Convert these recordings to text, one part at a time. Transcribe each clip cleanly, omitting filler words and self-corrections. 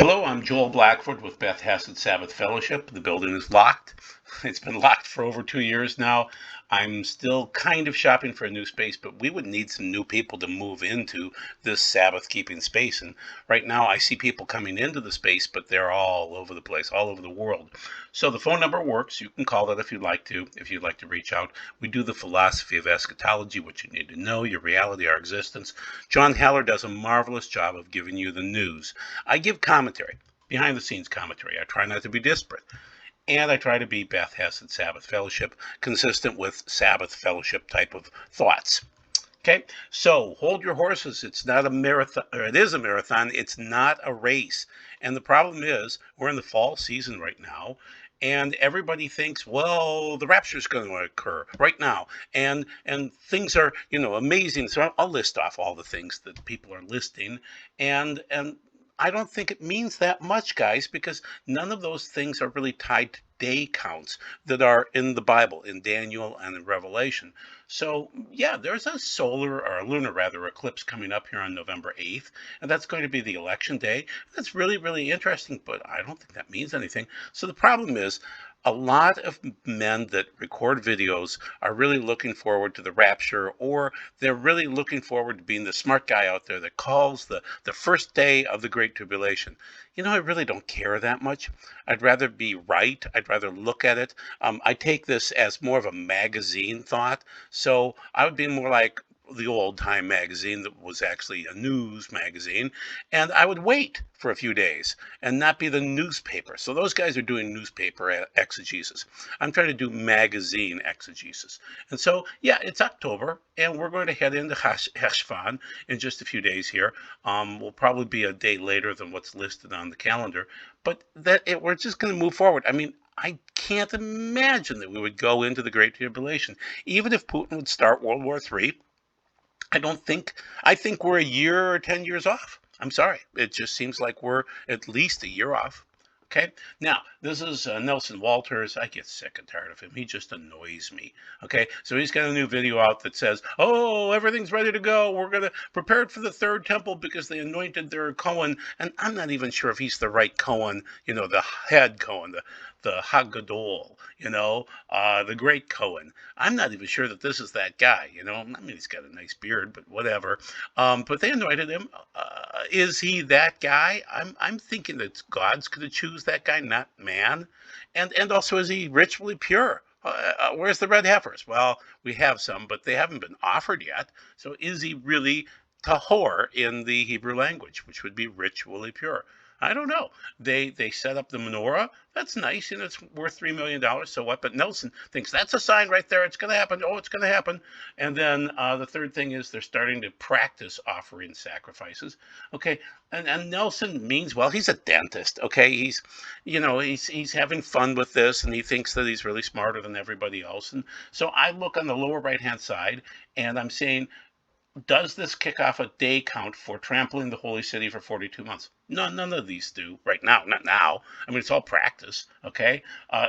Hello, I'm Joel Blackford with Beth Sabbath Fellowship. The building is locked. It's been locked for over 2 years now. I'm still kind of shopping for a new space, but we would need some new people to move into this Sabbath keeping space. And right now I see people coming into the space, but they're all over the place, all over the world. So the phone number works. You can call that if you'd like to reach out. We do the philosophy of eschatology, what you need to know, your reality, our existence. John Haller does a marvelous job of giving you the news. I give commentary, behind the scenes commentary. I try not to be disparate. And I try to be Beth Hesed Sabbath Fellowship, consistent with Sabbath Fellowship type of thoughts. Okay, so hold your horses. It's not a marathon, or it is a marathon. It's not a race. And the problem is, we're in the fall season right now, and everybody thinks, well, the rapture is going to occur right now, and things are, amazing. So I'll list off all the things that people are listing, and I don't think it means that much, guys, because none of those things are really tied to day counts that are in the Bible, in Daniel and in Revelation. So, yeah, there's a solar, or a lunar rather, eclipse coming up here on November 8th, and that's going to be the election day. That's really, really interesting, but I don't think that means anything. So the problem is, a lot of men that record videos are really looking forward to the rapture, or they're really looking forward to being the smart guy out there that calls the first day of the Great Tribulation. I really don't care that much. I'd rather be right. I'd rather look at it. I take this as more of a magazine thought. So I would be more like the old time magazine that was actually a news magazine, and I would wait for a few days and not be the newspaper. So those guys are doing newspaper exegesis. I'm trying to do magazine exegesis. And so, yeah, it's October, and we're going to head into Heshvan in just a few days here. Will probably be a day later than what's listed on the calendar, but we're just going to move forward. I mean, I can't imagine that we would go into the Great Tribulation. Even if Putin would start World War III, I think we're a year or 10 years off. I'm sorry. It just seems like we're at least a year off. Okay. Now, this is Nelson Walters. I get sick and tired of him. He just annoys me. Okay. So he's got a new video out that says, oh, everything's ready to go. We're going to prepare for the third temple because they anointed their Cohen. And I'm not even sure if he's the right Cohen, the head Cohen, the Hagadol, the great Cohen. I'm not even sure that this is that guy, I mean, he's got a nice beard, but whatever. But they anointed him. Is he that guy? I'm thinking that God's going to choose that guy, not man. And also, is he ritually pure? Where's the red heifers? Well, we have some, but they haven't been offered yet. So is he really tahor in the Hebrew language, which would be ritually pure? I don't know. They set up the menorah. That's nice, and it's worth $3 million. So what? But Nelson thinks that's a sign right there. It's going to happen. Oh, it's going to happen. And then the third thing is they're starting to practice offering sacrifices. Okay, and Nelson means well. He's a dentist. Okay, he's having fun with this, and he thinks that he's really smarter than everybody else. And so I look on the lower right hand side, and I'm saying, does this kick off a day count for trampling the holy city for 42 months? No, none of these do right now. Not now. I mean, it's all practice. Okay.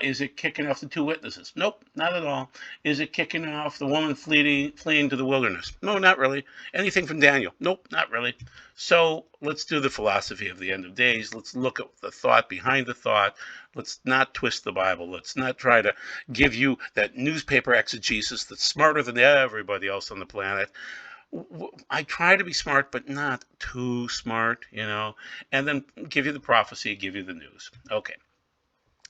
Is it kicking off the two witnesses? Nope, not at all. Is it kicking off the woman fleeing to the wilderness? No, not really. Anything from Daniel? Nope, not really. So let's do the philosophy of the end of days. Let's look at the thought behind the thought. Let's not twist the Bible. Let's not try to give you that newspaper exegesis that's smarter than everybody else on the planet. I try to be smart, but not too smart, and then give you the prophecy, give you the news. Okay.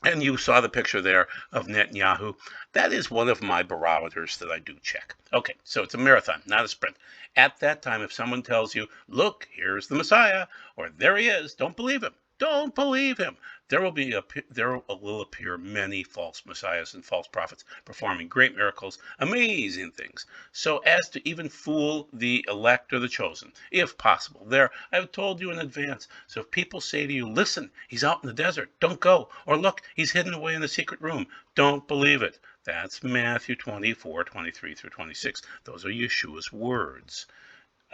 And you saw the picture there of Netanyahu. That is one of my barometers that I do check. Okay, so it's a marathon, not a sprint. At that time, if someone tells you, look, here's the Messiah, or there he is, don't believe him. Don't believe him. There will appear many false messiahs and false prophets performing great miracles, amazing things, so as to even fool the elect or the chosen, if possible. I've told you in advance. So if people say to you, listen, he's out in the desert, don't go. Or look, he's hidden away in the secret room, don't believe it. That's Matthew 24, 23 through 26. Those are Yeshua's words.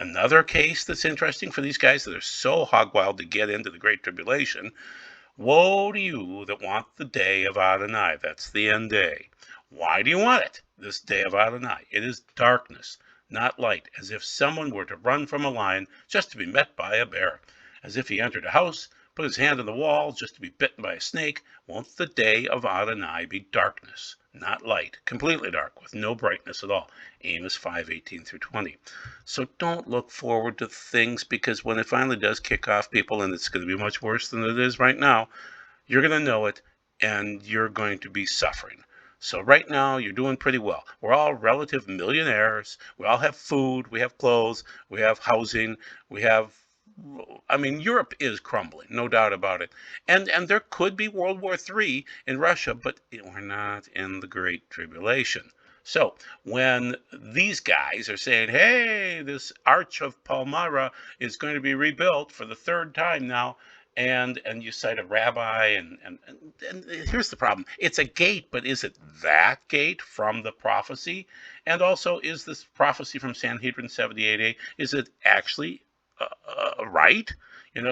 Another case that's interesting for these guys that are so hog-wild to get into the Great Tribulation. Woe to you that want the day of Adonai. That's the end day. Why do you want it, this day of Adonai? It is darkness, not light, as if someone were to run from a lion just to be met by a bear, as if he entered a house, put his hand on the wall just to be bitten by a snake. Won't the day of Adonai be darkness, not light, completely dark, with no brightness at all? Amos 5:18 through 20. So don't look forward to things, because when it finally does kick off, people, and it's going to be much worse than it is right now, you're going to know it, and you're going to be suffering. So right now, you're doing pretty well. We're all relative millionaires. We all have food. We have clothes. We have housing. We have, I mean, Europe is crumbling, no doubt about it. And there could be World War III in Russia, but we're not in the Great Tribulation. So when these guys are saying, hey, this Arch of Palmyra is going to be rebuilt for the third time now, and you cite a rabbi, and here's the problem. It's a gate, but is it that gate from the prophecy? And also, is this prophecy from Sanhedrin 78a, is it actually right?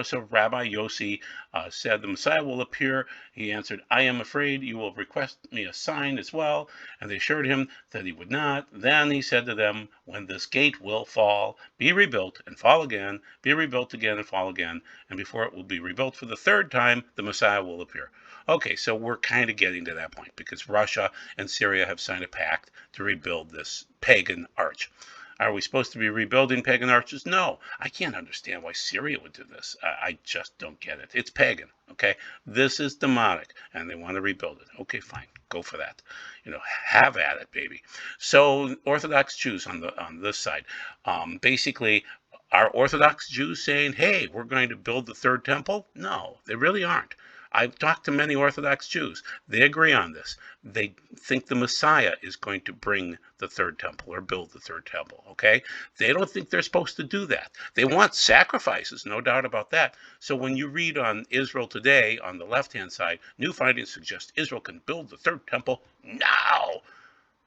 So Rabbi Yossi said, the Messiah will appear. He answered, I am afraid you will request me a sign as well. And they assured him that he would not. Then he said to them, when this gate will fall, be rebuilt and fall again, be rebuilt again and fall again. And before it will be rebuilt for the third time, the Messiah will appear. Okay, so we're kind of getting to that point, because Russia and Syria have signed a pact to rebuild this pagan arch. Are we supposed to be rebuilding pagan arches? No. I can't understand why Syria would do this. I just don't get it. It's pagan, okay? This is demonic, and they want to rebuild it. Okay, fine. Go for that. Have at it, baby. So Orthodox Jews on this side, basically, are Orthodox Jews saying, hey, we're going to build the third temple? No, they really aren't. I've talked to many Orthodox Jews. They agree on this. They think the Messiah is going to bring the third temple or build the third temple, okay? They don't think they're supposed to do that. They want sacrifices, no doubt about that. So when you read on Israel Today, on the left-hand side, new findings suggest Israel can build the third temple now.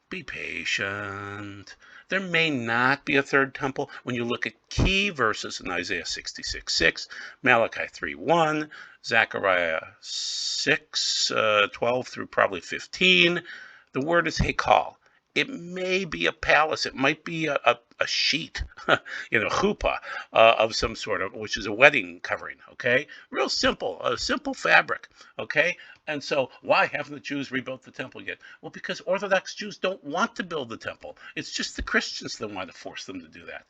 Be patient. There may not be a third temple when you look at key verses in Isaiah 66:6, Malachi 3:1, Zechariah 6:12 through probably 15. The word is hekal. It may be a palace. It might be a sheet, chuppah of some sort of, which is a wedding covering, okay? Real simple, a simple fabric, okay? And so why haven't the Jews rebuilt the temple yet? Well, because Orthodox Jews don't want to build the temple. It's just the Christians that want to force them to do that,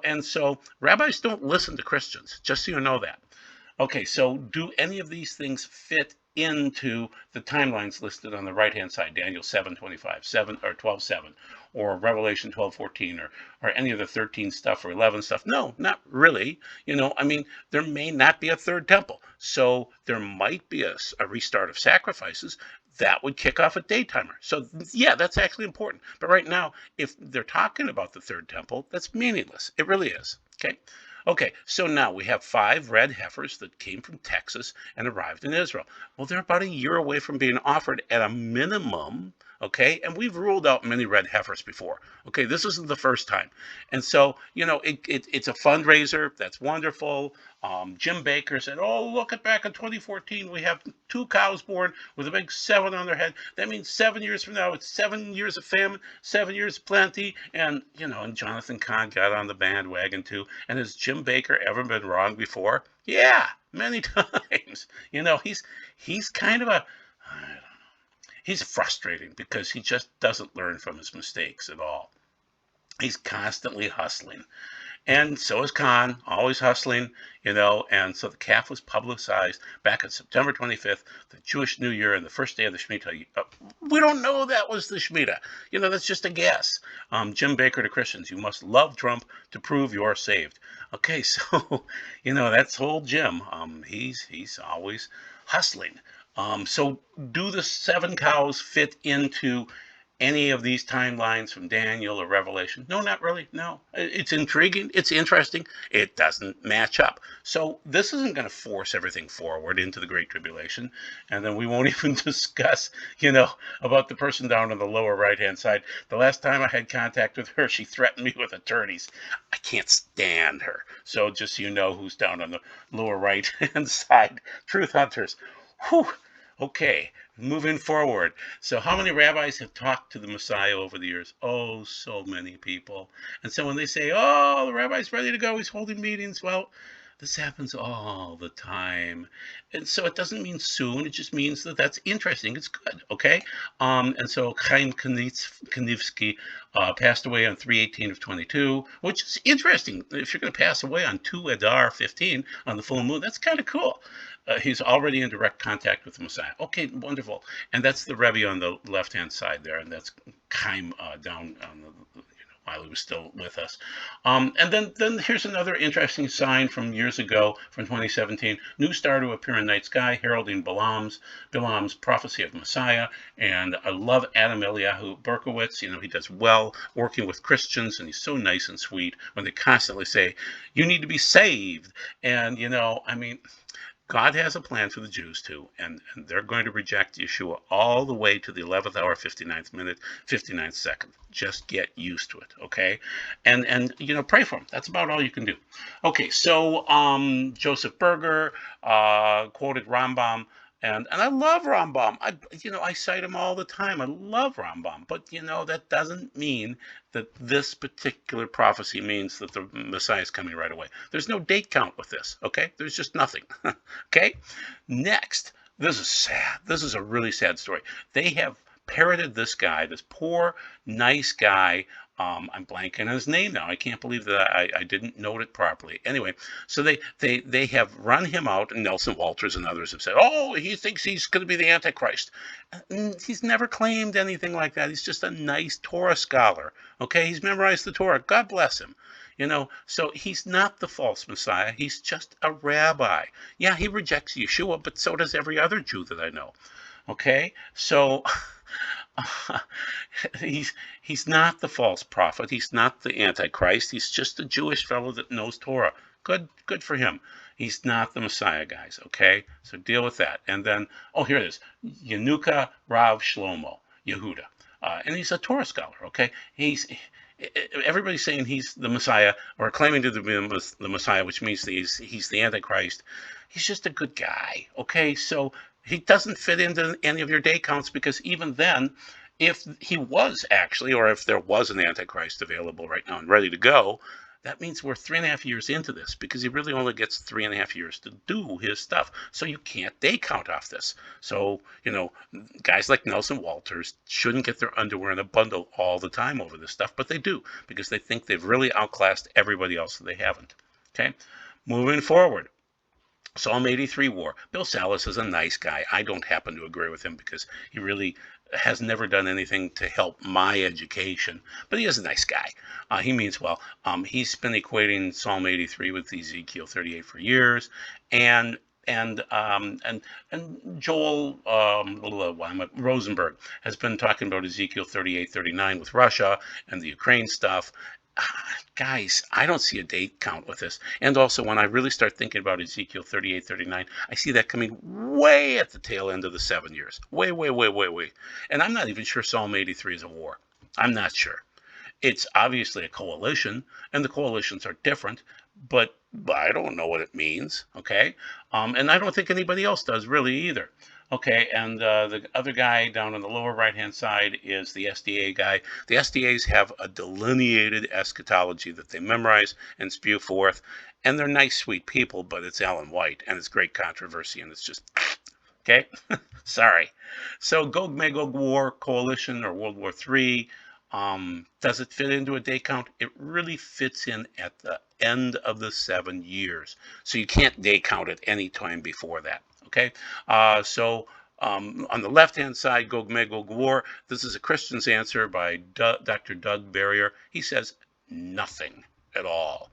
And so rabbis don't listen to Christians, just so you know that. Okay, so do any of these things fit into the timelines listed on the right-hand side, Daniel 7:25, 7 or 12:7, or Revelation 12:14, or any of the 13 stuff or 11 stuff? No, not really. There may not be a third temple, so there might be a restart of sacrifices. That would kick off a daytimer. So yeah, that's actually important. But right now, if they're talking about the third temple, that's meaningless. It really is. Okay, so now we have 5 red heifers that came from Texas and arrived in Israel. Well, they're about a year away from being offered at a minimum, okay? And we've ruled out many red heifers before, okay? This isn't the first time. And so, it's a fundraiser. That's wonderful. Jim Bakker said, oh, look at back in 2014, we have 2 cows born with a big 7 on their head. That means 7 years from now, it's 7 years of famine, 7 years of plenty. And, and Jonathan Cahn got on the bandwagon too. And has Jim Bakker ever been wrong before? Yeah, many times. He's kind of I don't know. He's frustrating because he just doesn't learn from his mistakes at all. He's constantly hustling. And so is Cahn, always hustling, and so the calf was publicized back on September 25th, the Jewish New Year, and the first day of the Shemitah. We don't know that was the Shemitah. That's just a guess. Jim Bakker to Christians, you must love Trump to prove you're saved. Okay, so, that's old Jim. He's always hustling. So do the 7 cows fit into any of these timelines from Daniel or Revelation? No, not really. No. It's intriguing. It's interesting. It doesn't match up. So this isn't going to force everything forward into the Great Tribulation. And then we won't even discuss, about the person down on the lower right-hand side. The last time I had contact with her, she threatened me with attorneys. I can't stand her. So just so you know who's down on the lower right-hand side. Truth hunters. Whew. Okay, moving forward. So how many rabbis have talked to the Messiah over the years? Oh, so many people. And so when they say, oh, the rabbi's ready to go, he's holding meetings, well, This happens all the time. And so it doesn't mean soon. It just means that that's interesting. It's good. Okay. And so Chaim Kanivsky passed away on 3/18 of 22, which is interesting. If you're going to pass away on 2 Adar 15 on the full moon, that's kind of cool. He's already in direct contact with the Messiah. Okay, wonderful. And that's the Rebbe on the left-hand side there, and that's Chaim down on the, while he was still with us. And then here's another interesting sign from years ago, from 2017. New star to appear in night sky, heralding Bilam's prophecy of Messiah. And I love Adam Eliyahu Berkowitz. He does well working with Christians, and he's so nice and sweet when they constantly say, you need to be saved. And, God has a plan for the Jews too, and they're going to reject Yeshua all the way to the 11th hour, 59th minute, 59th second. Just get used to it, okay? And pray for them. That's about all you can do. Okay, so Joseph Berger quoted Rambam, and I love Rambam. I cite him all the time. I love Rambam, but that doesn't mean that this particular prophecy means that the Messiah is coming right away. There's no date count with this, okay? There's just nothing, okay? Next, this is sad. This is a really sad story. They have parroted this guy, this poor, nice guy. I'm blanking on his name now. I can't believe that I didn't note it properly. Anyway, so they have run him out, and Nelson Walters and others have said, oh, he thinks he's going to be the Antichrist. He's never claimed anything like that. He's just a nice Torah scholar. Okay, he's memorized the Torah. God bless him. So he's not the false Messiah. He's just a rabbi. Yeah, he rejects Yeshua, but so does every other Jew that I know. Okay, so he's not the false prophet. He's not the Antichrist. He's just a Jewish fellow that knows Torah. Good for him. He's not the Messiah, guys. Okay, so deal with that. And then, here it is, Yenuka Rav Shlomo Yehuda, and he's a Torah scholar. Okay, everybody's saying he's the Messiah, or claiming to be the Messiah, which means that he's the Antichrist. He's just a good guy. Okay, so he doesn't fit into any of your day counts, because even then, if he was actually, or if there was an Antichrist available right now and ready to go, that means we're 3.5 years into this, because he really only gets 3.5 years to do his stuff. So you can't day count off this. So, guys like Nelson Walters shouldn't get their underwear in a bundle all the time over this stuff, but they do, because they think they've really outclassed everybody else that they haven't. Okay, moving forward. Psalm 83 war. Bill Salas is a nice guy. I don't happen to agree with him, because he really has never done anything to help my education, but he is a nice guy. He means well. He's been equating Psalm 83 with Ezekiel 38 for years, and Joel Rosenberg has been talking about Ezekiel 38, 39 with Russia and the Ukraine stuff. Guys, I don't see a date count with this. And also, when I really start thinking about Ezekiel 38, 39, I see that coming way at the tail end of the 7 years. Way, way, way, way, way. And I'm not even sure Psalm 83 is a war. I'm not sure. It's obviously a coalition, and the coalitions are different, but I don't know what it means, okay? And I don't think anybody else does really either. Okay, and the other guy down on the lower right-hand side is the SDA guy. The SDAs have a delineated eschatology that they memorize and spew forth, and they're nice, sweet people, but it's Ellen White, and it's great controversy, and it's just, okay? Sorry. So Gog-Magog War Coalition, or World War III, does it fit into a day count? It really fits in at the end of the 7 years, so you can't day count at any time before that. Okay, so on the left-hand side, Gog-Magog War, this is a Christian's answer by Dr. Doug Barrier. He says nothing at all.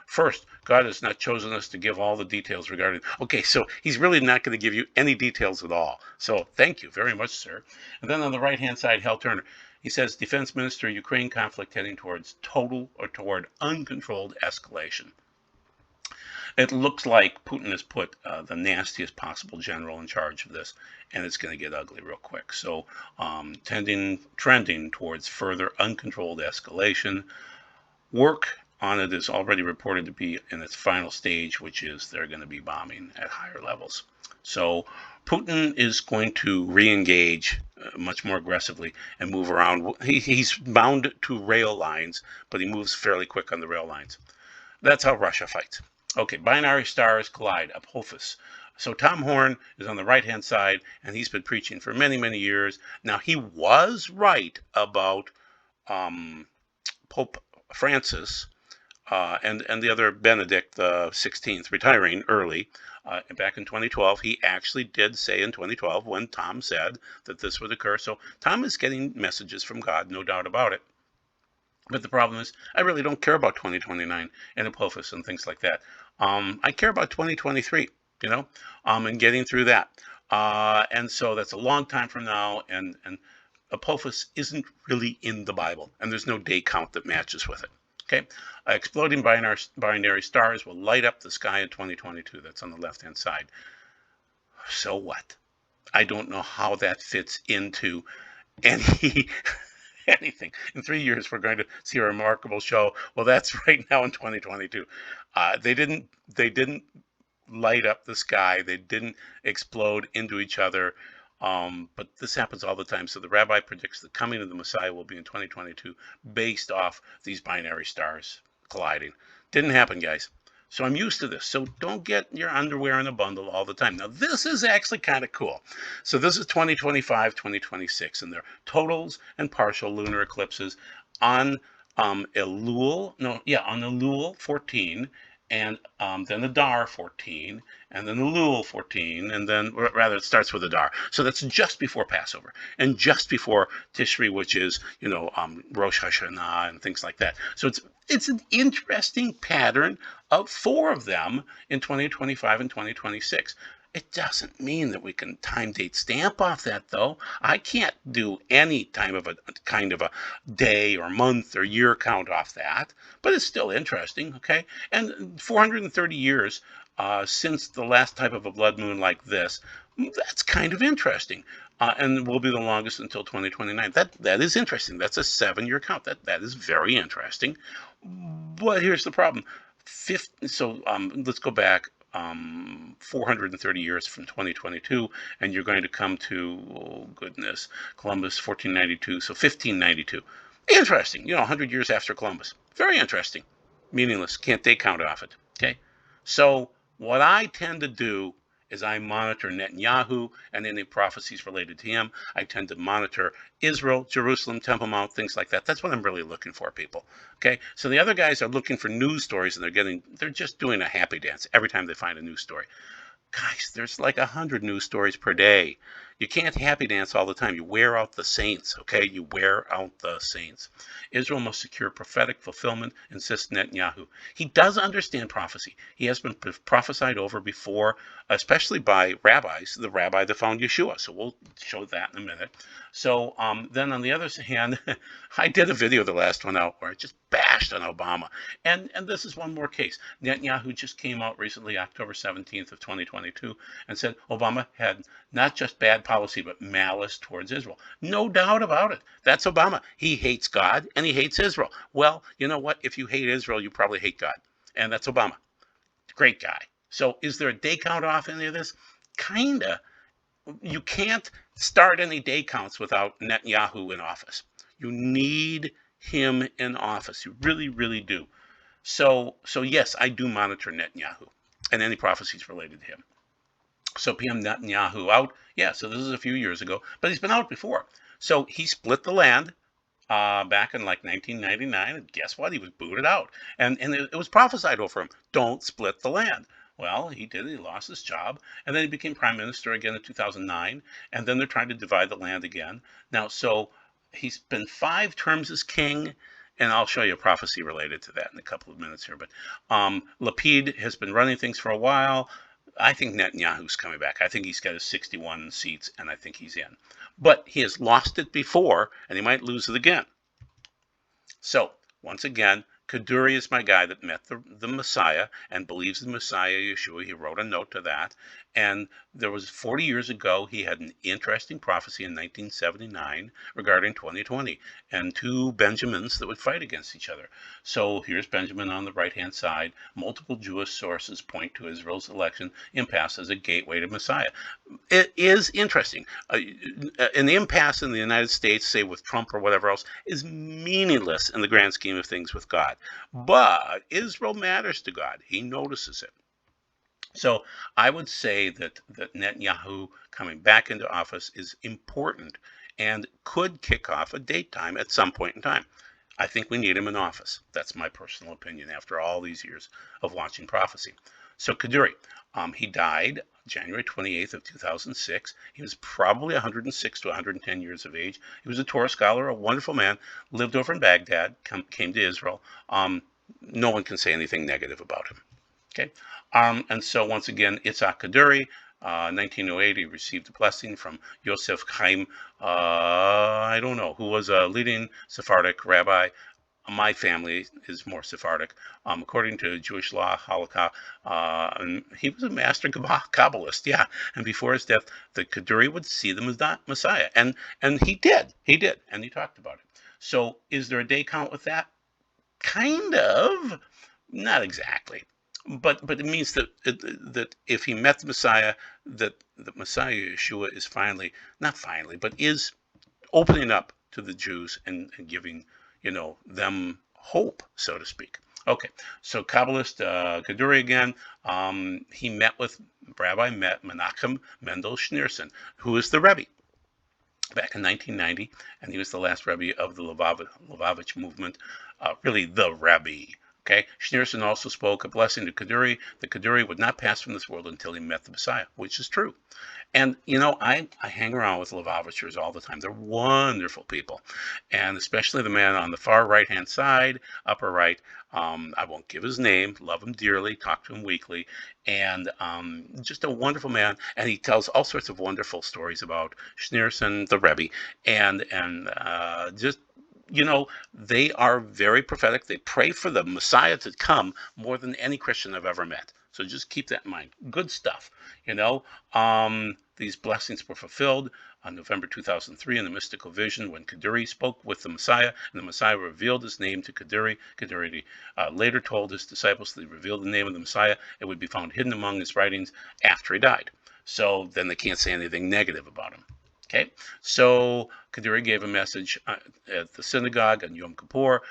First, God has not chosen us to give all the details regarding. Okay, so he's really not going to give you any details at all. So thank you very much, sir. And then on the right-hand side, Hal Turner, he says, Defense Minister, Ukraine conflict heading towards total or toward uncontrolled escalation. It looks like Putin has put the nastiest possible general in charge of this, and it's going to get ugly real quick. So trending towards further uncontrolled escalation. Work on it is already reported to be in its final stage, which is they're going to be bombing at higher levels. So Putin is going to re-engage much more aggressively and move around. He's bound to rail lines, but he moves fairly quick on the rail lines. That's how Russia fights. Okay, binary stars collide, Apophis. So Tom Horn is on the right-hand side, and he's been preaching for many, many years. Now, he was right about um, Pope Francis and the other Benedict the 16th retiring early back in 2012. He actually did say in 2012 when Tom said that this would occur. So Tom is getting messages from God, no doubt about it. But the problem is, I really don't care about 2029 and Apophis and things like that. I care about 2023, and getting through that. And so that's a long time from now, and Apophis isn't really in the Bible, and there's no day count that matches with it. Okay, exploding binary stars will light up the sky in 2022. That's on the left-hand side. So what? I don't know how that fits into any anything. In 3 years, we're going to see a remarkable show. Well, that's right now in 2022. They didn't light up the sky. They didn't explode into each other. But this happens all the time. So the rabbi predicts the coming of the Messiah will be in 2022 based off these binary stars colliding. Didn't happen, guys. So I'm used to this. So don't get your underwear in a bundle all the time. Now, this is actually kind of cool. So this is 2025, 2026, and they're totals and partial lunar eclipses on Elul, on Elul 14, and then Adar 14, and then Elul 14, and then, or rather, it starts with Adar. So that's just before Passover, and just before Tishri, which is, Rosh Hashanah and things like that. So it's an interesting pattern of 4 of them in 2025 and 2026. It doesn't mean that we can time date stamp off that, though. I can't do any kind of a day or month or year count off that, but it's still interesting, okay? And 430 years since the last type of a blood moon like this, that's kind of interesting. And will be the longest until 2029. That is interesting. That's a 7-year count. That is very interesting. But here's the problem. Let's go back 430 years from 2022, and you're going to come to, oh goodness, Columbus 1492, so 1592. Interesting, 100 years after Columbus. Very interesting. Meaningless. Can't day count off it. Okay. So what I tend to do is I monitor Netanyahu and any prophecies related to him. I tend to monitor Israel, Jerusalem, Temple Mount, things like that. That's what I'm really looking for, people. Okay, so the other guys are looking for news stories, and they're just doing a happy dance every time they find a news story. Guys, there's like 100 news stories per day. You can't happy dance all the time. You wear out the saints, okay? You wear out the saints. Israel must secure prophetic fulfillment, insists Netanyahu. He does understand prophecy. He has been prophesied over before, especially by rabbis, the rabbi that found Yeshua. So we'll show that in a minute. So then on the other hand, I did a video, the last one out, where I just bashed on Obama. And this is one more case. Netanyahu just came out recently, October 17th of 2022, and said Obama had not just bad policy, but malice towards Israel. No doubt about it. That's Obama. He hates God and he hates Israel. Well, you know what? If you hate Israel, you probably hate God. And that's Obama. Great guy. So is there a day count off any of this? Kinda. You can't start any day counts without Netanyahu in office. You need him in office. You really, really do. So yes, I do monitor Netanyahu and any prophecies related to him. So PM Netanyahu out. Yeah, so this is a few years ago, but he's been out before. So he split the land back in like 1999, and guess what? He was booted out. And it was prophesied over him, don't split the land. Well, he did. He lost his job, and then he became prime minister again in 2009, and then they're trying to divide the land again. Now, so he's been 5 terms as king, and I'll show you a prophecy related to that in a couple of minutes here. But Lapid has been running things for a while. I think Netanyahu's coming back. I think he's got his 61 seats, and I think he's in. But he has lost it before, and he might lose it again. So, once again, Kaduri is my guy that met the Messiah and believes in Messiah Yeshua. He wrote a note to that. And there was 40 years ago, he had an interesting prophecy in 1979 regarding 2020 and 2 Benjamins that would fight against each other. So here's Benjamin on the right-hand side. Multiple Jewish sources point to Israel's election impasse as a gateway to Messiah. It is interesting. An impasse in the United States, say with Trump or whatever else, is meaningless in the grand scheme of things with God. But Israel matters to God. He notices it. So I would say that Netanyahu coming back into office is important and could kick off a date time at some point in time. I think we need him in office. That's my personal opinion after all these years of watching prophecy. So Kaduri, he died January 28th of 2006. He was probably 106 to 110 years of age. He was a Torah scholar, a wonderful man, lived over in Baghdad, came to Israel. No one can say anything negative about him. Okay, and so once again, Itzhak Kaduri, 1908, he received a blessing from Yosef Chaim, I don't know, who was a leading Sephardic rabbi. My family is more Sephardic. According to Jewish law, halakha, and he was a master Kabbalist, yeah. And before his death, the Kaduri would see the Messiah, and he did, and he talked about it. So, is there a day count with that? Kind of, not exactly. But it means that if he met the Messiah, that the Messiah Yeshua is not finally, but is opening up to the Jews and giving, them hope, so to speak. Okay, so Kabbalist Kaduri again, he met with Rabbi Menachem Mendel Schneerson, who is the Rebbe back in 1990, and he was the last Rebbe of the Lubavitch movement, really the Rebbe. Okay, Schneerson also spoke a blessing to Kaduri. The Kaduri would not pass from this world until he met the Messiah, which is true. And, I hang around with Lubavitchers all the time. They're wonderful people. And especially the man on the far right-hand side, upper right. I won't give his name. Love him dearly. Talk to him weekly. And just a wonderful man. And he tells all sorts of wonderful stories about Schneerson, the Rebbe. And just they are very prophetic. They pray for the Messiah to come more than any Christian I've ever met. So just keep that in mind. Good stuff. These blessings were fulfilled on November 2003 in the mystical vision when Kaduri spoke with the Messiah, and the Messiah revealed his name to Kaduri. Kaduri later told his disciples that he revealed the name of the Messiah. It would be found hidden among his writings after he died. So then they can't say anything negative about him. Okay, so Kaduri gave a message at the synagogue on Yom Kippur,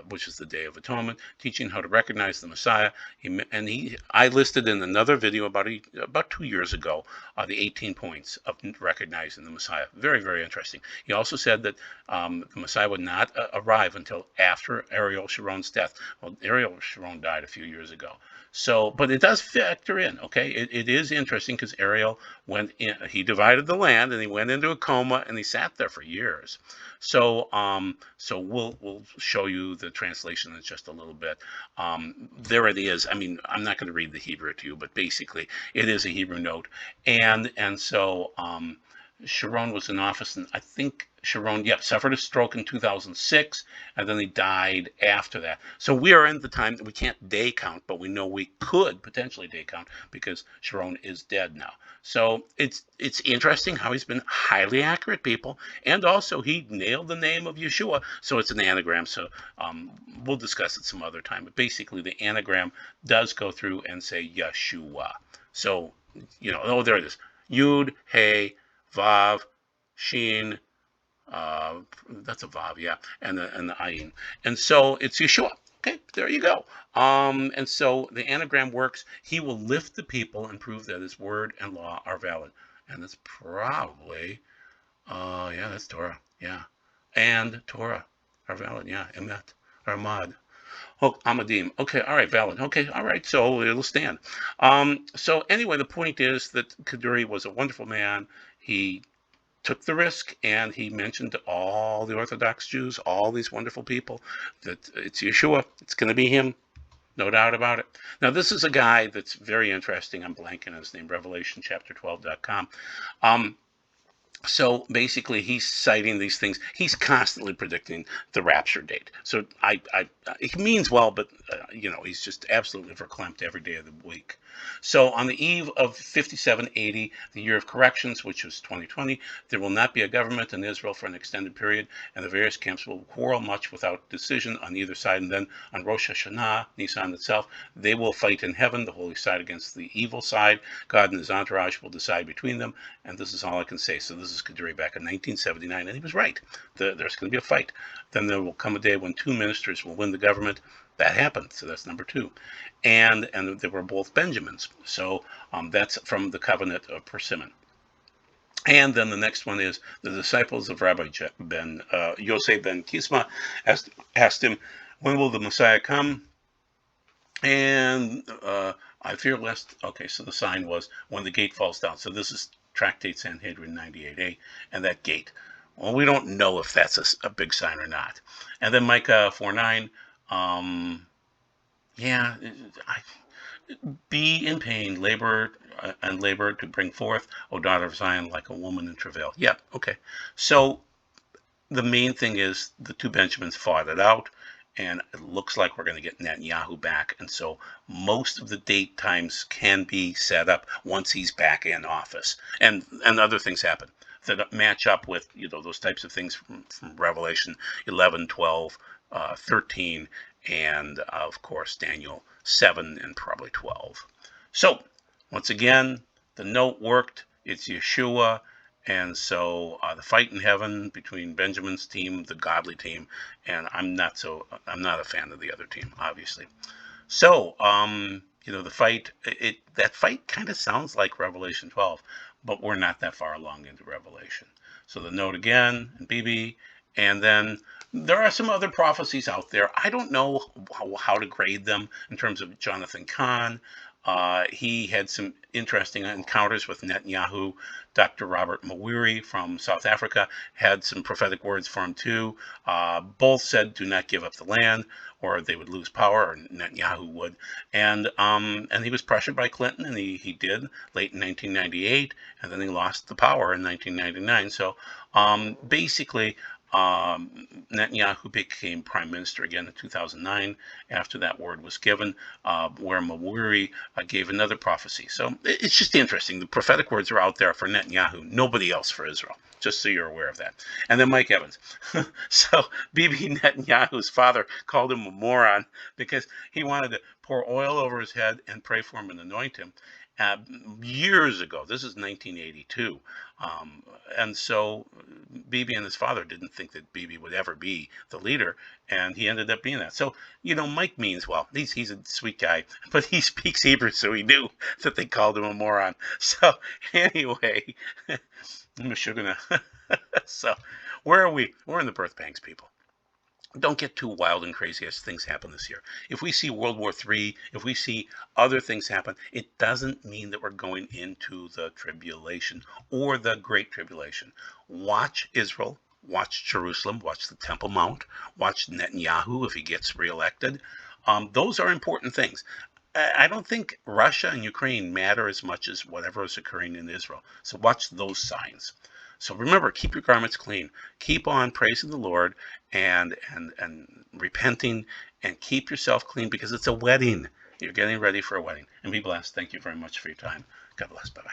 which is the Day of Atonement, teaching how to recognize the Messiah. I listed in another video about 2 years ago the 18 points of recognizing the Messiah. Very, very interesting. He also said that the Messiah would not arrive until after Ariel Sharon's death. Well, Ariel Sharon died a few years ago. So, but it does factor in, okay? It is interesting because Ariel he divided the land and he went into a coma and he sat there for years. So, we'll show you the translation in just a little bit. There it is. I mean, I'm not going to read the Hebrew to you, but basically it is a Hebrew note. And so, Sharon was in office, and I think Sharon, suffered a stroke in 2006, and then he died after that. So we are in the time that we can't day count, but we know we could potentially day count because Sharon is dead now. So it's interesting how he's been highly accurate, people, and also he nailed the name of Yeshua, so it's an anagram. So we'll discuss it some other time, but basically the anagram does go through and say Yeshua. So there it is, Yud, Hey, Vav, Shin, that's a Vav, yeah, and the Ayin. And so it's Yeshua. Okay, there you go. And so the anagram works. He will lift the people and prove that his word and law are valid. And that's probably, that's Torah, yeah. And Torah are valid, yeah. Emet, Armad. Oh, Amadim. Okay, all right, valid. Okay, all right, so it'll stand. So anyway, the point is that Kaduri was a wonderful man. He took the risk, and he mentioned to all the Orthodox Jews, all these wonderful people, that it's Yeshua. It's going to be him. No doubt about it. Now, this is a guy that's very interesting. I'm blanking on his name, RevelationChapter12.com. So basically, he's citing these things. He's constantly predicting the rapture date. So he means well, but he's just absolutely verklempt every day of the week. So on the eve of 5780, the year of corrections, which was 2020, there will not be a government in Israel for an extended period, and the various camps will quarrel much without decision on either side. And then on Rosh Hashanah, Nisan itself, they will fight in heaven, the holy side against the evil side. God and his entourage will decide between them, and this is all I can say. So this is Kaduri back in 1979, and he was right. There's going to be a fight. Then there will come a day when two ministers will win the government. That happened, so that's number two. And they were both Benjamins. So that's from the covenant of Persimmon. And then the next one is the disciples of Rabbi Yosef ben Kisma asked him, when will the Messiah come? And I fear lest, okay, so the sign was when the gate falls down. So this is Tractate Sanhedrin 98a, and that gate. Well, we don't know if that's a big sign or not. And then Micah 4:9, yeah, be in pain, labor to bring forth, O daughter of Zion, like a woman in travail. Yeah, okay. So the main thing is the two Benjamins fought it out, and it looks like we're going to get Netanyahu back. And so most of the date times can be set up once he's back in office. And other things happen that match up with, those types of things from Revelation 11, 12, 13, and of course Daniel 7 and probably 12. So once again, the note worked. It's Yeshua. And so the fight in heaven between Benjamin's team, the godly team, and I'm not a fan of the other team, obviously. So, the fight, that fight kind of sounds like Revelation 12, but we're not that far along into Revelation. So the note again, and Bibi, and then there are some other prophecies out there. I don't know how to grade them in terms of Jonathan Cahn. He had some interesting encounters with Netanyahu. Dr. Robert Mawire from South Africa had some prophetic words for him too. Both said, do not give up the land, or they would lose power, or Netanyahu would. And he was pressured by Clinton, and he did late in 1998, and then he lost the power in 1999. So basically, Netanyahu became prime minister again in 2009 after that word was given, where Mawire gave another prophecy. So it's just interesting. The prophetic words are out there for Netanyahu, nobody else for Israel, just so you're aware of that. And then Mike Evans. So Bibi Netanyahu's father called him a moron because he wanted to pour oil over his head and pray for him and anoint him. Years ago, this is 1982, and so Bibi and his father didn't think that Bibi would ever be the leader, and he ended up being that. So, Mike means well. He's a sweet guy, but he speaks Hebrew, so he knew that they called him a moron. So anyway, I'm sure gonna. So where are we? We're in the birth pangs, people. Don't get too wild and crazy as things happen this year. If we see World War III, if we see other things happen, it doesn't mean that we're going into the tribulation or the Great Tribulation. Watch Israel, watch Jerusalem, watch the Temple Mount, watch Netanyahu if he gets reelected. Those are important things. I don't think Russia and Ukraine matter as much as whatever is occurring in Israel. So watch those signs. So remember, keep your garments clean. Keep on praising the Lord and repenting, and keep yourself clean because it's a wedding. You're getting ready for a wedding. And be blessed. Thank you very much for your time. God bless. Bye-bye.